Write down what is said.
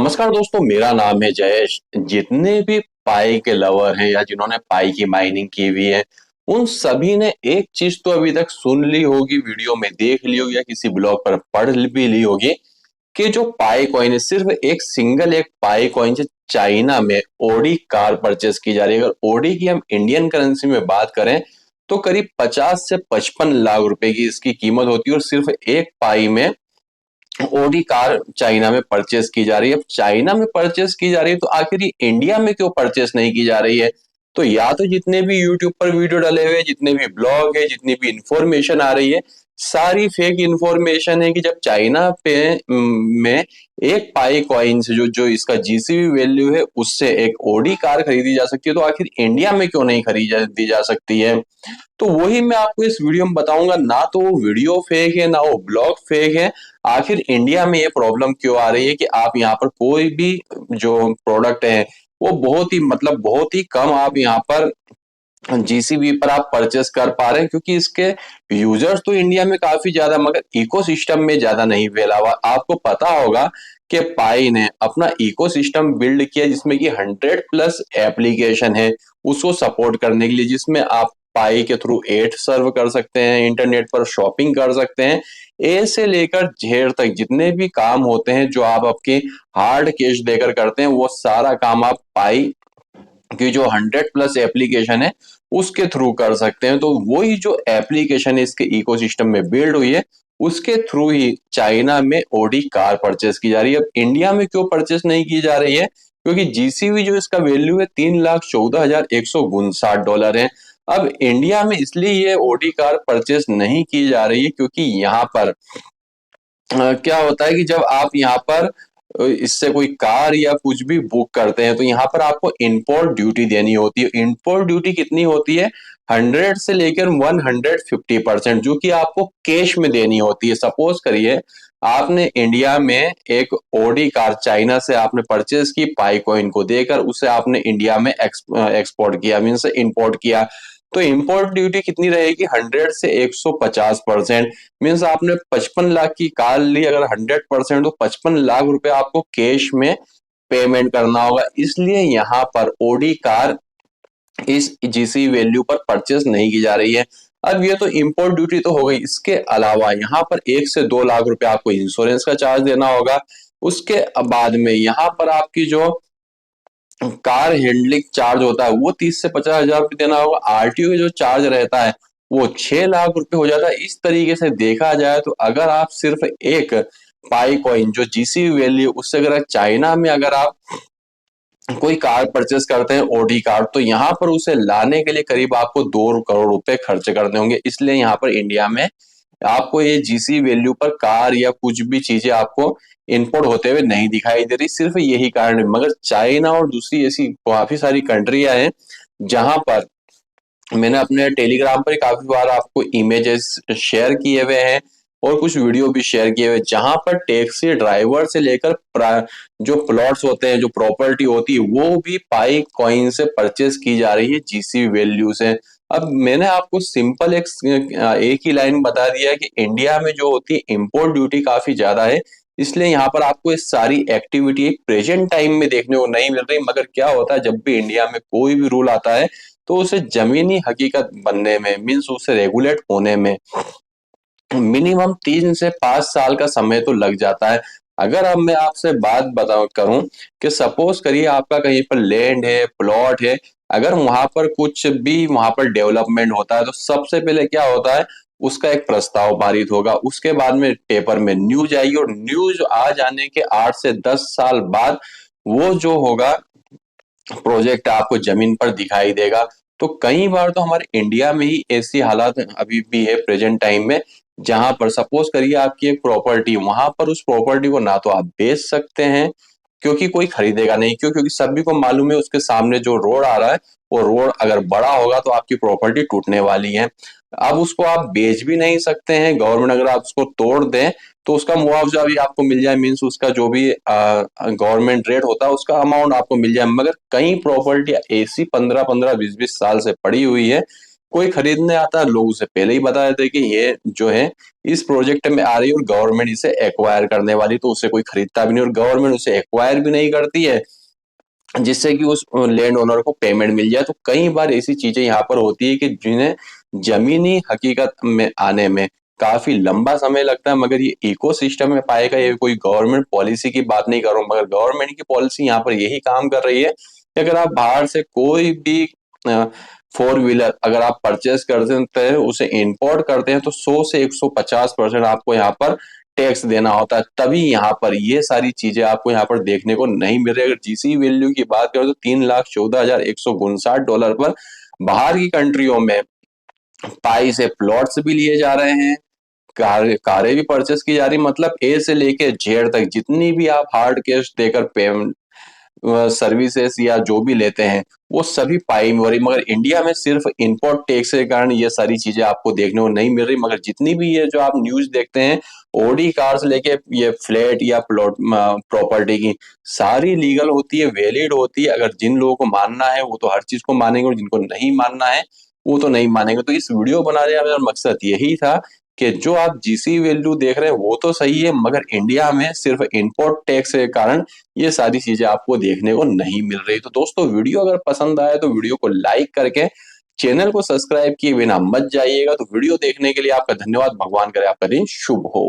नमस्कार दोस्तों, मेरा नाम है जयेश। जितने भी पाई के लवर हैं या जिन्होंने पाई की माइनिंग की हुई है, उन सभी ने एक चीज तो अभी तक सुन ली होगी, वीडियो में देख ली होगी या किसी ब्लॉग पर पढ़ भी ली होगी कि जो पाई कॉइन है, सिर्फ एक पाई कॉइन से चाइना में ओडी कार परचेस की जा रही है। अगर ओडी की हम इंडियन करेंसी में बात करें तो करीब 50 से 55 लाख रुपए की इसकी कीमत होती है और सिर्फ एक पाई में ओडी कार चाइना में परचेस की जा रही है। अब चाइना में परचेस की जा रही है तो आखिर ये इंडिया में क्यों परचेस नहीं की जा रही है? तो या तो जितने भी यूट्यूब पर वीडियो डले हुए, जितने भी ब्लॉग है, जितनी भी इंफॉर्मेशन आ रही है, सारी फेक इंफॉर्मेशन है कि जब चाइना पे में एक पाई कॉइन से जो इसका जीसीबी वैल्यू है उससे एक ओडी कार खरीदी जा सकती है, तो आखिर इंडिया में क्यों नहीं खरीदी जा सकती है? तो वही मैं आपको इस वीडियो में बताऊंगा। ना तो वो वीडियो फेक है, ना वो ब्लॉग फेक है। आखिर इंडिया में ये प्रॉब्लम क्यों आ रही है कि आप यहाँ पर कोई भी जो प्रोडक्ट है वो बहुत ही कम आप यहाँ पर जीसीबी पर आप परचेस कर पा रहे हैं, क्योंकि इसके यूजर्स तो इंडिया में काफी ज्यादा, मगर इकोसिस्टम में ज्यादा नहीं फैला हुआ। आपको पता होगा कि पाई ने अपना इकोसिस्टम बिल्ड किया जिसमें कि 100+ एप्लीकेशन है उसको सपोर्ट करने के लिए, जिसमें आप पाई के थ्रू एड सर्व कर सकते हैं, इंटरनेट पर शॉपिंग कर सकते हैं। ए से लेकर जेड तक जितने भी काम होते हैं जो आप आपके हार्ड कैश देकर करते हैं, वो सारा काम आप पाई कि जो 100+ एप्लीकेशन है उसके थ्रू कर सकते हैं। तो वही जो एप्लीकेशन है इसके इकोसिस्टम में बिल्ड हुई है, उसके थ्रू ही चाइना में ओडी कार परचेस की जा रही है। अब इंडिया में क्यों परचेस नहीं की जा रही है? क्योंकि जीसीबी जो इसका वैल्यू है $3,14,159 है। अब इंडिया में इसलिए ये ओडी कार परचेस नहीं की जा रही है क्योंकि यहाँ पर क्या होता है कि जब आप यहाँ पर इससे कोई कार या कुछ भी बुक करते हैं तो यहाँ पर आपको इंपोर्ट ड्यूटी देनी होती है। इंपोर्ट ड्यूटी कितनी होती है? 100 से लेकर 150%, जो कि आपको कैश में देनी होती है। सपोज करिए आपने इंडिया में एक ओडी कार चाइना से आपने परचेज की, पाई कॉइन को देकर उसे आपने इंडिया में एक्सपोर्ट किया, मीन्स इंपोर्ट किया। तो इंपोर्ट ड्यूटी कितनी रहेगी? 100 से 150%। मीन्स आपने 55 लाख की कार ली, अगर 100% तो 55 लाख रुपए आपको कैश में पेमेंट करना होगा। इसलिए यहाँ पर ओडी कार इस जीसी वैल्यू पर परचेस नहीं की जा रही है। अब ये तो इंपोर्ट ड्यूटी तो हो गई, इसके अलावा यहाँ पर 1 से 2 लाख रुपए आपको इंश्योरेंस का चार्ज देना होगा। उसके बाद में यहाँ पर आपकी जो कार हैंडलिंग चार्ज होता है वो 30 से 50 हजार रुपये देना होगा। आरटीओ का जो चार्ज रहता है वो 6 लाख रुपए हो जाता है। इस तरीके से देखा जाए तो अगर आप सिर्फ एक पाई कॉइन जो जीसी वैल्यू उससे अगर चाइना में अगर आप कोई कार परचेस करते हैं ओडी कार, तो यहाँ पर उसे लाने के लिए करीब आपको 2 करोड़ रुपए खर्च करने होंगे। इसलिए यहाँ पर इंडिया में आपको ये जीसी वैल्यू पर कार या कुछ भी चीजें आपको इंपोर्ट होते हुए नहीं दिखाई दे रही, सिर्फ यही कारण है। मगर चाइना और दूसरी ऐसी काफी सारी कंट्रियां हैं जहां पर मैंने अपने टेलीग्राम पर काफी बार आपको इमेजेस शेयर किए हुए हैं और कुछ वीडियो भी शेयर किए हुए, जहां पर टैक्सी ड्राइवर से लेकर जो प्लॉट्स होते हैं, जो प्रॉपर्टी होती है, वो भी पाई कॉइन से परचेस की जा रही है जीसी वैल्यू से। अब मैंने आपको सिंपल एक ही लाइन बता दिया है कि इंडिया में जो होती है इंपोर्ट ड्यूटी काफी ज्यादा है, इसलिए यहाँ पर आपको ये सारी एक्टिविटी प्रेजेंट टाइम में देखने को नहीं मिल रही। मगर क्या होता है, जब भी इंडिया में कोई भी रूल आता है तो उसे जमीनी हकीकत बनने में, मीन्स उसे रेगुलेट होने में मिनिमम 3 से 5 साल का समय तो लग जाता है। अगर अब मैं आपसे बात करूं कि सपोज करिए आपका कहीं पर लैंड है, प्लॉट है, अगर वहां पर कुछ भी वहां पर डेवलपमेंट होता है तो सबसे पहले क्या होता है, उसका एक प्रस्ताव पारित होगा, उसके बाद में पेपर में न्यूज आएगी और न्यूज आ जाने के 8 से 10 साल बाद वो जो होगा प्रोजेक्ट आपको जमीन पर दिखाई देगा। तो कई बार तो हमारे इंडिया में ही ऐसी हालात अभी भी है प्रेजेंट टाइम में, जहां पर सपोज करिए आपकी एक प्रॉपर्टी, वहां पर उस प्रॉपर्टी को ना तो आप बेच सकते हैं क्योंकि कोई खरीदेगा नहीं। क्यों? क्योंकि सभी को मालूम है उसके सामने जो रोड आ रहा है वो रोड अगर बड़ा होगा तो आपकी प्रॉपर्टी टूटने वाली है। अब उसको आप बेच भी नहीं सकते हैं। गवर्नमेंट अगर आप उसको तोड़ दें तो उसका मुआवजा भी आपको मिल जाए, मीन्स उसका जो भी गवर्नमेंट रेट होता है उसका अमाउंट आपको मिल जाए। मगर कई प्रॉपर्टी ऐसी 15-15, 20-20 साल से पड़ी हुई है कोई खरीदने आता है, लोग उसे पहले ही बता देते हैं कि ये जो है इस प्रोजेक्ट में आ रही है और गवर्नमेंट इसे एक्वायर करने वाली, तो उसे कोई खरीदता भी नहीं और गवर्नमेंट उसे एक्वायर भी नहीं करती है, जिससे कि उस लैंड ओनर को पेमेंट मिल जाए। तो कई बार ऐसी चीजें यहाँ पर होती है कि जिन्हें जमीनी हकीकत में आने में काफी लंबा समय लगता है, मगर ये इकोसिस्टम में पाएगा। ये कोई गवर्नमेंट पॉलिसी की बात नहीं कर रहा हूँ, मगर गवर्नमेंट की पॉलिसी यहाँ पर यही काम कर रही है कि अगर आप बाहर से कोई भी फोर व्हीलर अगर आप परचेस करते हैं, उसे इंपोर्ट करते हैं, तो 100 से 150% आपको यहाँ पर टैक्स देना होता है। तभी यहाँ पर ये सारी चीजें आपको यहाँ पर देखने को नहीं मिल रही। अगर जीसी वैल्यू की बात करें तो $3,14,159 पर बाहर की कंट्रियों में पाई से प्लॉट्स भी लिए जा रहे हैं, कारें भी परचेस की जा रही। मतलब ए से लेके जेड तक जितनी भी आप हार्ड कैश देकर पेमेंट सर्विसेज या जो भी लेते हैं वो सभी पाई में हो रही। मगर इंडिया में सिर्फ इंपोर्ट टैक्स के कारण ये सारी चीजें आपको देखने को नहीं मिल रही। मगर जितनी भी ये जो आप न्यूज देखते हैं, ओडी कार से लेके ये फ्लैट या प्लॉट प्रॉपर्टी की, सारी लीगल होती है, वैलिड होती है। अगर जिन लोगों को मानना है वो तो हर चीज को मानेंगे और जिनको नहीं मानना है वो तो नहीं मानेंगे। तो इस वीडियो बनाने का मेरा मकसद यही था कि जो आप जीसी वैल्यू देख रहे हैं वो तो सही है, मगर इंडिया में सिर्फ इंपोर्ट टैक्स के कारण ये सारी चीजें आपको देखने को नहीं मिल रही। तो दोस्तों, वीडियो अगर पसंद आए तो वीडियो को लाइक करके चैनल को सब्सक्राइब किए बिना मत जाइएगा। तो वीडियो देखने के लिए आपका धन्यवाद। भगवान करे आपका दिन शुभ हो।